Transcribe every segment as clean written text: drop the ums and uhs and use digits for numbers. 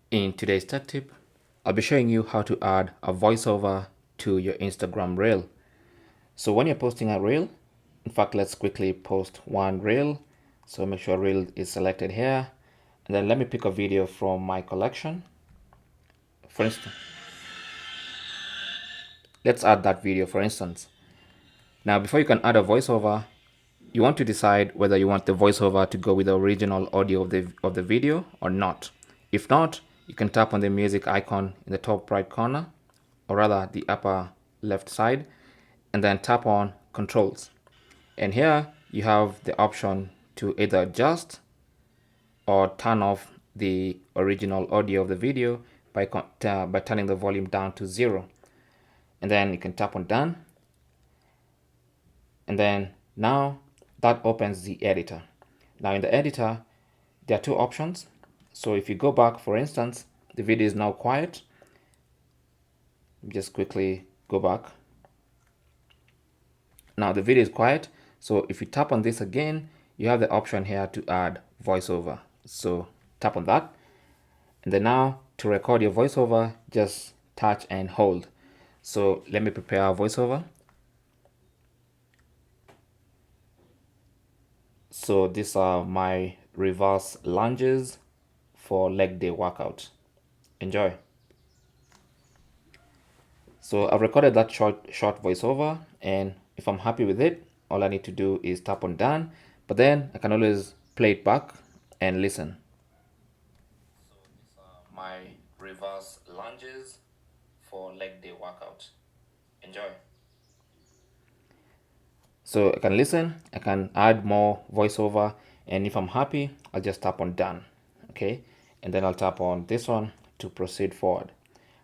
In today's tech tip, I'll be showing you how to add a voiceover to your Instagram reel. So when you're posting a reel, in fact, let's quickly post one reel. So make sure reel is selected here. And then let me pick a video from my collection. For instance, let's add that video for instance. Now, before you can add a voiceover, you want to decide whether you want the voiceover to go with the original audio of the video or not. If not, you can tap on the music icon in the top right corner, or rather the upper left side, and then tap on controls. And here you have the option to either adjust or turn off the original audio of the video by turning the volume down to 0. And then you can tap on done. And then now that opens the editor. Now in the editor, there are two options. So if you go back, for instance, the video is now quiet. Just quickly go back. Now the video is quiet. So if you tap on this again, you have the option here to add voiceover. So tap on that. And then now to record your voiceover, just touch and hold. So let me prepare a voiceover. So these are my reverse lunges for leg day workout. Enjoy. So I've recorded that short voiceover, and if I'm happy with it, all I need to do is tap on done, but then I can always play it back and listen. So these are my reverse lunges for leg day workout. Enjoy. So I can listen, I can add more voiceover, and if I'm happy, I'll just tap on done. Okay, and then I'll tap on this one to proceed forward.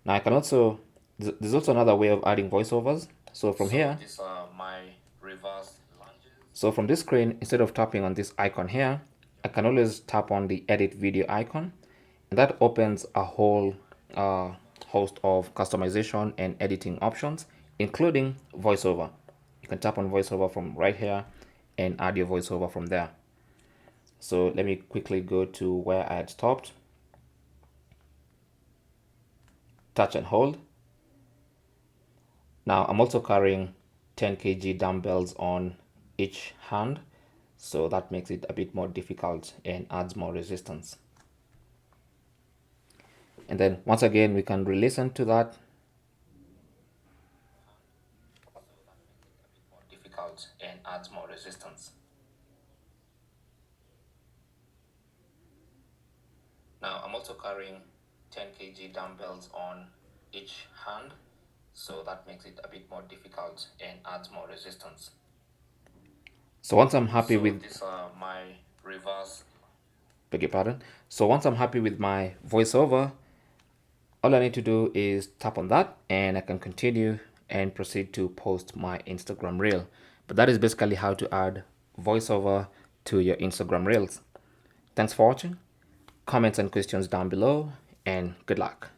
Now I can also, there's also another way of adding voiceovers. So from here, these are my reverse lunges. So from this screen, instead of tapping on this icon here, I can always tap on the edit video icon, and that opens a whole host of customization and editing options, including voiceover. You can tap on voiceover from right here and add your voiceover from there. So let me quickly go to where I had stopped. Touch and hold. Now I'm also carrying 10 kg dumbbells on each hand, so that makes it a bit more difficult and adds more resistance. And then once again, we can re-listen to that. And adds more resistance. Now I'm also carrying 10 kg dumbbells on each hand, so that makes it a bit more difficult and adds more resistance. So once I'm happy with these are my reverse, beg your pardon. So once I'm happy with my voiceover, all I need to do is tap on that and I can continue and proceed to post my Instagram reel. But that is basically how to add voiceover to your Instagram reels. Thanks for watching. Comments and questions down below, and good luck.